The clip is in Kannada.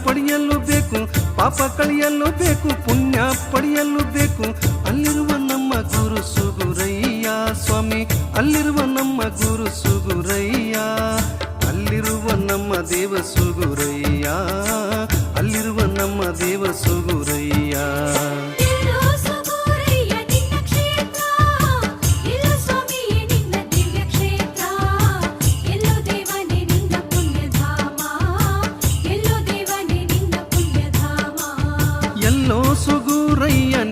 ಪಡೆಯಲು ಬೇಕು, ಪಾಪ ಕಳೆಯಲು ಬೇಕು, ಪುಣ್ಯ ಪಡೆಯಲು ಬೇಕು. ಅಲ್ಲಿರುವ ನಮ್ಮ ಗುರು ಸುಗುರಯ್ಯ ಸ್ವಾಮಿ, ಅಲ್ಲಿರುವ ನಮ್ಮ ಗುರು ಸುಗುರಯ್ಯ